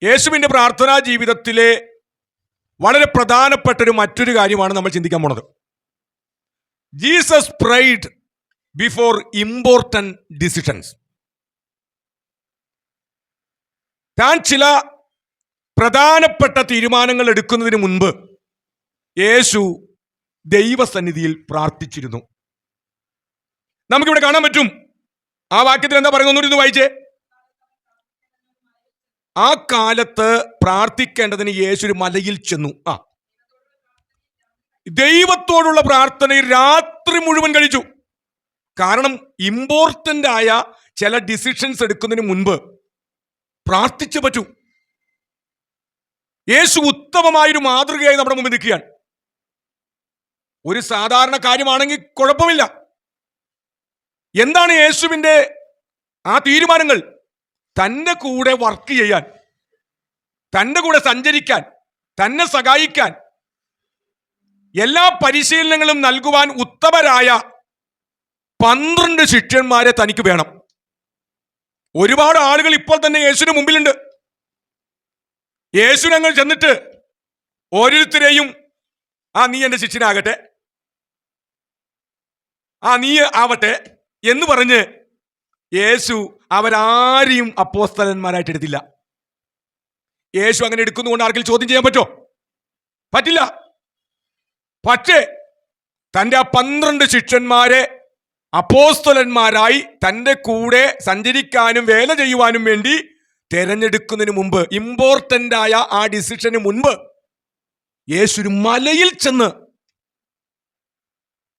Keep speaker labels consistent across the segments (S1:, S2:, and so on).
S1: യേശുവിൻ്റെ പ്രാർത്ഥനാ ജീവിതത്തിലെ വളരെ പ്രധാനപ്പെട്ട മറ്റൊരു കാര്യമാണ് നമ്മൾ ചിന്തിക്കാൻ പോണത്. Jesus pride before important decisions. താൻ ചില പ്രധാനപ്പെട്ട തീരുമാനങ്ങൾ എടുക്കുന്നതിന് മുൻപ് യേശു ദൈവസന്നിധിയിൽ പ്രാർത്ഥിച്ചിരുന്നു. നമുക്കിവിടെ കാണാൻ പറ്റും. ആ വാക്യത്തിൽ എന്താ പറയുന്നത്? ഒന്നുകൂടി വായിച്ചേ. ആ കാലത്ത് പ്രാർത്ഥിക്കേണ്ടതിന് യേശു ഒരു മലയിൽ ചെന്നു. ദൈവത്തോടുള്ള പ്രാർത്ഥനയിൽ രാത്രി മുഴുവൻ കഴിച്ചു. കാരണം ഇമ്പോർട്ടന്റ് ആയ ചില ഡിസിഷൻസ് എടുക്കുന്നതിന് മുൻപ് പ്രാർത്ഥിച്ചു പറ്റൂ. യേശു ഉത്തമമായൊരു മാതൃകയായി നമ്മുടെ മുമ്പിൽ നിൽക്കുകയാണ്. ഒരു സാധാരണ കാര്യമാണെങ്കിൽ കുഴപ്പമില്ല. എന്താണ് യേശുവിൻ്റെ ആ തീരുമാനങ്ങൾ? തൻ്റെ കൂടെ വർക്ക് ചെയ്യാൻ, തൻ്റെ കൂടെ സഞ്ചരിക്കാൻ, തന്നെ സഹായിക്കാൻ, എല്ലാ പരിശീലനങ്ങളും നൽകുവാൻ ഉത്തമരായ 12 ശിഷ്യന്മാരെ തനിക്ക് വേണം. ഒരുപാട് ആളുകൾ ഇപ്പോൾ തന്നെ യേശുവിന് മുമ്പിലുണ്ട്. യേശുവിനങ്ങൾ ചെന്നിട്ട് ഓരോരുത്തരെയും നീ എൻ്റെ ശിഷ്യനാകട്ടെ, നീ ആവട്ടെ എന്ന് പറഞ്ഞ് യേശു അവരാരെയും അപ്പോസ്തലന്മാരായിട്ട് എടുത്തില്ല. യേശു അങ്ങനെ എടുക്കുന്നതുകൊണ്ട് ആർക്കെങ്കിലും ചോദ്യം ചെയ്യാൻ പറ്റോ? പറ്റില്ല. പക്ഷേ തൻ്റെ ആ 12 ശിഷ്യന്മാരെ അപ്പോസ്തലന്മാരായി തൻ്റെ കൂടെ സഞ്ചരിക്കാനും വേല ചെയ്യുവാനും വേണ്ടി തെരഞ്ഞെടുക്കുന്നതിന് മുമ്പ്, ഇമ്പോർട്ടൻ്റ് ആയ ആ ഡിസിഷന് മുൻപ് യേശു ഒരു മലയിൽ ചെന്ന്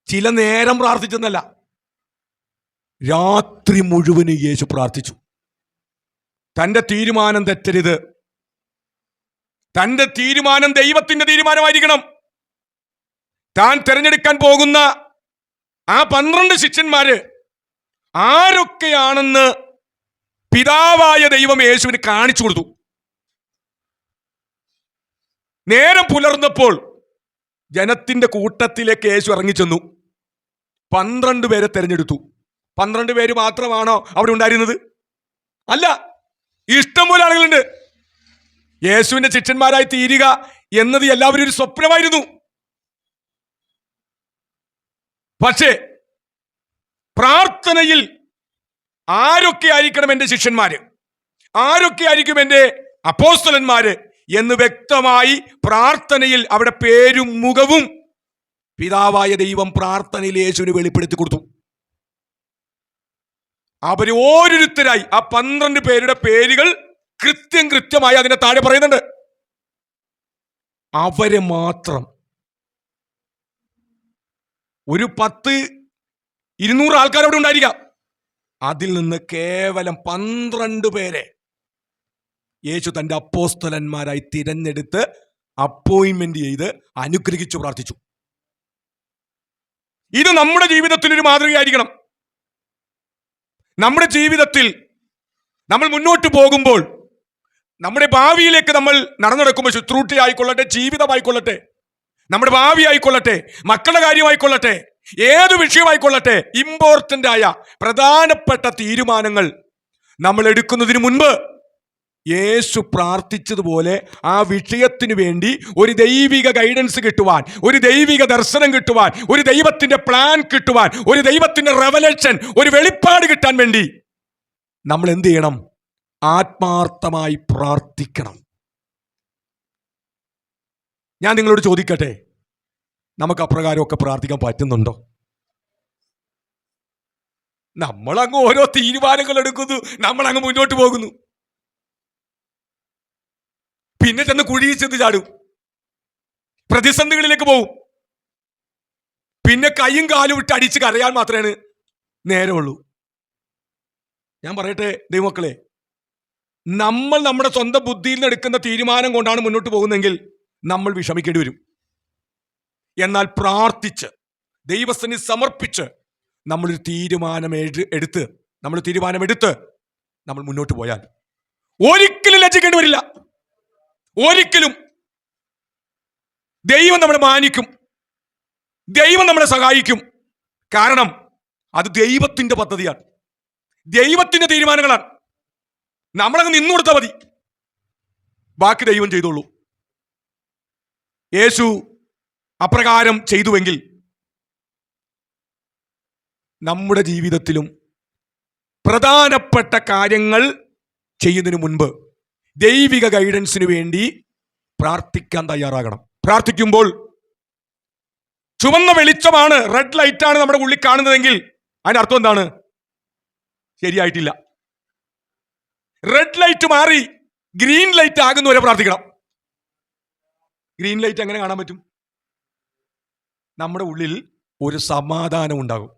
S1: ചില നേരം പ്രാർത്ഥിച്ചെന്നല്ല, രാത്രി മുഴുവനും യേശു പ്രാർത്ഥിച്ചു. തൻ്റെ തീരുമാനം തെറ്റരുത്. തൻ്റെ തീരുമാനം ദൈവത്തിൻ്റെ തീരുമാനമായിരിക്കണം. താൻ തിരഞ്ഞെടുക്കാൻ പോകുന്ന ആ 12 ശിഷ്യന്മാര് ആരൊക്കെയാണെന്ന് പിതാവായ ദൈവം യേശുവിന് കാണിച്ചു കൊടുത്തു. നേരം പുലർന്നപ്പോൾ ജനത്തിന്റെ കൂട്ടത്തിലേക്ക് യേശു ഇറങ്ങിച്ചെന്നു. 12 പേരെ തെരഞ്ഞെടുത്തു. 12 പേര് മാത്രമാണോ അവിടെ ഉണ്ടായിരുന്നത്? അല്ല, ഇഷ്ടംപോലെ ആളുകളുണ്ട്. യേശുവിന്റെ ശിഷ്യന്മാരായി തീരുക എന്നത് എല്ലാവരും ഒരു സ്വപ്നമായിരുന്നു. പക്ഷേ പ്രാർത്ഥനയിൽ ആരൊക്കെ ആയിരിക്കണം എൻ്റെ ശിഷ്യന്മാര്, ആരൊക്കെ ആയിരിക്കും എൻ്റെ അപ്പോസ്തലന്മാര് എന്ന് വ്യക്തമായി പ്രാർത്ഥനയിൽ അവിടെ പേരും മുഖവും പിതാവായ ദൈവം പ്രാർത്ഥനയിൽ യേശുവിന് വെളിപ്പെടുത്തി കൊടുത്തു. അവര് ഓരോരുത്തരായി ആ 12 പേരുടെ പേരുകൾ കൃത്യമായി അതിനെ താഴെ പറയുന്നുണ്ട്. അവരെ മാത്രം ഒരു 100-200 ആൾക്കാർ അവിടെ ഉണ്ടായിരിക്കാം. അതിൽ നിന്ന് കേവലം 12 പേരെ യേശു തൻ്റെ അപ്പോസ്തലന്മാരായി തിരഞ്ഞെടുത്ത് അപ്പോയിന്റ്മെന്റ് ചെയ്ത് അനുഗ്രഹിച്ചു പ്രാർത്ഥിച്ചു. ഇത് നമ്മുടെ ജീവിതത്തിൽ ഒരു മാതൃകയായിരിക്കണം. നമ്മുടെ ജീവിതത്തിൽ നമ്മൾ മുന്നോട്ട് പോകുമ്പോൾ, നമ്മുടെ ഭാവിയിലേക്ക് നമ്മൾ നടന്നെടുക്കുമ്പോൾ, ശുശ്രൂഷ ആയിക്കൊള്ളട്ടെ, ജീവിതമായിക്കൊള്ളട്ടെ, നമ്മുടെ ഭാവി ആയിക്കൊള്ളട്ടെ, മക്കളുടെ കാര്യമായിക്കൊള്ളട്ടെ, ഏത് വിഷയമായിക്കൊള്ളട്ടെ, ഇമ്പോർട്ടൻ്റ് ആയ പ്രധാനപ്പെട്ട തീരുമാനങ്ങൾ നമ്മൾ എടുക്കുന്നതിന് മുൻപ് യേശു പ്രാർത്ഥിച്ചതുപോലെ ആ വിഷയത്തിന് വേണ്ടി ഒരു ദൈവിക ഗൈഡൻസ് കിട്ടുവാൻ, ഒരു ദൈവിക ദർശനം കിട്ടുവാൻ, ഒരു ദൈവത്തിന്റെ പ്ലാൻ കിട്ടുവാൻ, ഒരു ദൈവത്തിന്റെ റെവലേഷൻ, ഒരു വെളിപ്പാട് കിട്ടാൻ വേണ്ടി നമ്മൾ എന്ത് ചെയ്യണം? ആത്മാർത്ഥമായി പ്രാർത്ഥിക്കണം. ഞാൻ നിങ്ങളോട് ചോദിക്കട്ടെ, നമുക്ക് അപ്രകാരമൊക്കെ പ്രാർത്ഥിക്കാൻ പറ്റുന്നുണ്ടോ? നമ്മളങ്ങ് ഓരോ തീരുമാനങ്ങൾ എടുക്കുന്നു, നമ്മളങ്ങ് മുന്നോട്ട് പോകുന്നു, പിന്നെ ചെന്ന് കുഴിയിൽ ചെന്ന് ചാടും, പ്രതിസന്ധികളിലേക്ക് പോകും, പിന്നെ കൈയും കാലും ഇട്ട് അടിച്ച് കരയാൻ മാത്രമേ നേരമുള്ളൂ. ഞാൻ പറയട്ടെ ദൈവമക്കളെ, നമ്മൾ നമ്മുടെ സ്വന്തം ബുദ്ധിയിൽ നിന്ന് എടുക്കുന്ന തീരുമാനം കൊണ്ടാണ് മുന്നോട്ട് പോകുന്നതെങ്കിൽ നമ്മൾ വിഷമിക്കേണ്ടി വരും. എന്നാൽ പ്രാർത്ഥിച്ച് ദൈവസന്നിധി സമർപ്പിച്ച് നമ്മളൊരു തീരുമാനമെടുത്ത് നമ്മൾ മുന്നോട്ട് പോയാൽ ഒരിക്കലും ലജ്ജിക്കേണ്ടി വരില്ല. ഒരിക്കലും. ദൈവം നമ്മളെ മാനിക്കും, ദൈവം നമ്മളെ സഹായിക്കും. കാരണം അത് ദൈവത്തിന്റെ പദ്ധതിയാണ്, ദൈവത്തിന്റെ തീരുമാനങ്ങളാണ്. നമ്മളങ്ങ് നിന്നു കൊടുത്താൽ മതി. ബാക്കി ദൈവം ചെയ്തോളൂ. യേശു അപ്രകാരം ചെയ്തുവെങ്കിൽ നമ്മുടെ ജീവിതത്തിലും പ്രധാനപ്പെട്ട കാര്യങ്ങൾ ചെയ്യുന്നതിന് മുൻപ് ദൈവിക ഗൈഡൻസിന് വേണ്ടി പ്രാർത്ഥിക്കാൻ തയ്യാറാകണം. പ്രാർത്ഥിക്കുമ്പോൾ ചുവന്ന വെളിച്ചമാണ്, റെഡ് ലൈറ്റാണ് നമ്മുടെ ഉള്ളിൽ കാണുന്നതെങ്കിൽ അതിന്റെ അർത്ഥം എന്താണ്? ശരിയായിട്ടില്ല. റെഡ് ലൈറ്റ് മാറി ഗ്രീൻ ലൈറ്റ് ആകുന്നവരെ പ്രാർത്ഥിക്കണം. ഗ്രീൻ ലൈറ്റ് എങ്ങനെ കാണാൻ പറ്റും? നമ്മുടെ ഉള്ളിൽ ഒരു സമാധാനം ഉണ്ടാകും.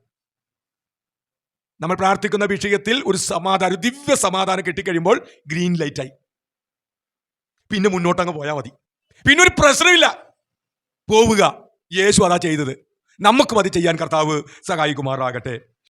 S1: നമ്മൾ പ്രാർത്ഥിക്കുന്ന വിഷയത്തിൽ ഒരു സമാധാനം, ഒരു ദിവ്യ സമാധാനം കിട്ടിക്കഴിയുമ്പോൾ ഗ്രീൻ ലൈറ്റായി. പിന്നെ മുന്നോട്ടങ്ങ് പോയാൽ മതി. പിന്നെ ഒരു പ്രശ്നമില്ല, പോവുക. യേശു അതാ ചെയ്തത്. നമുക്കും അത് ചെയ്യാൻ കർത്താവ് സഹായിക്കുമാറാകട്ടെ.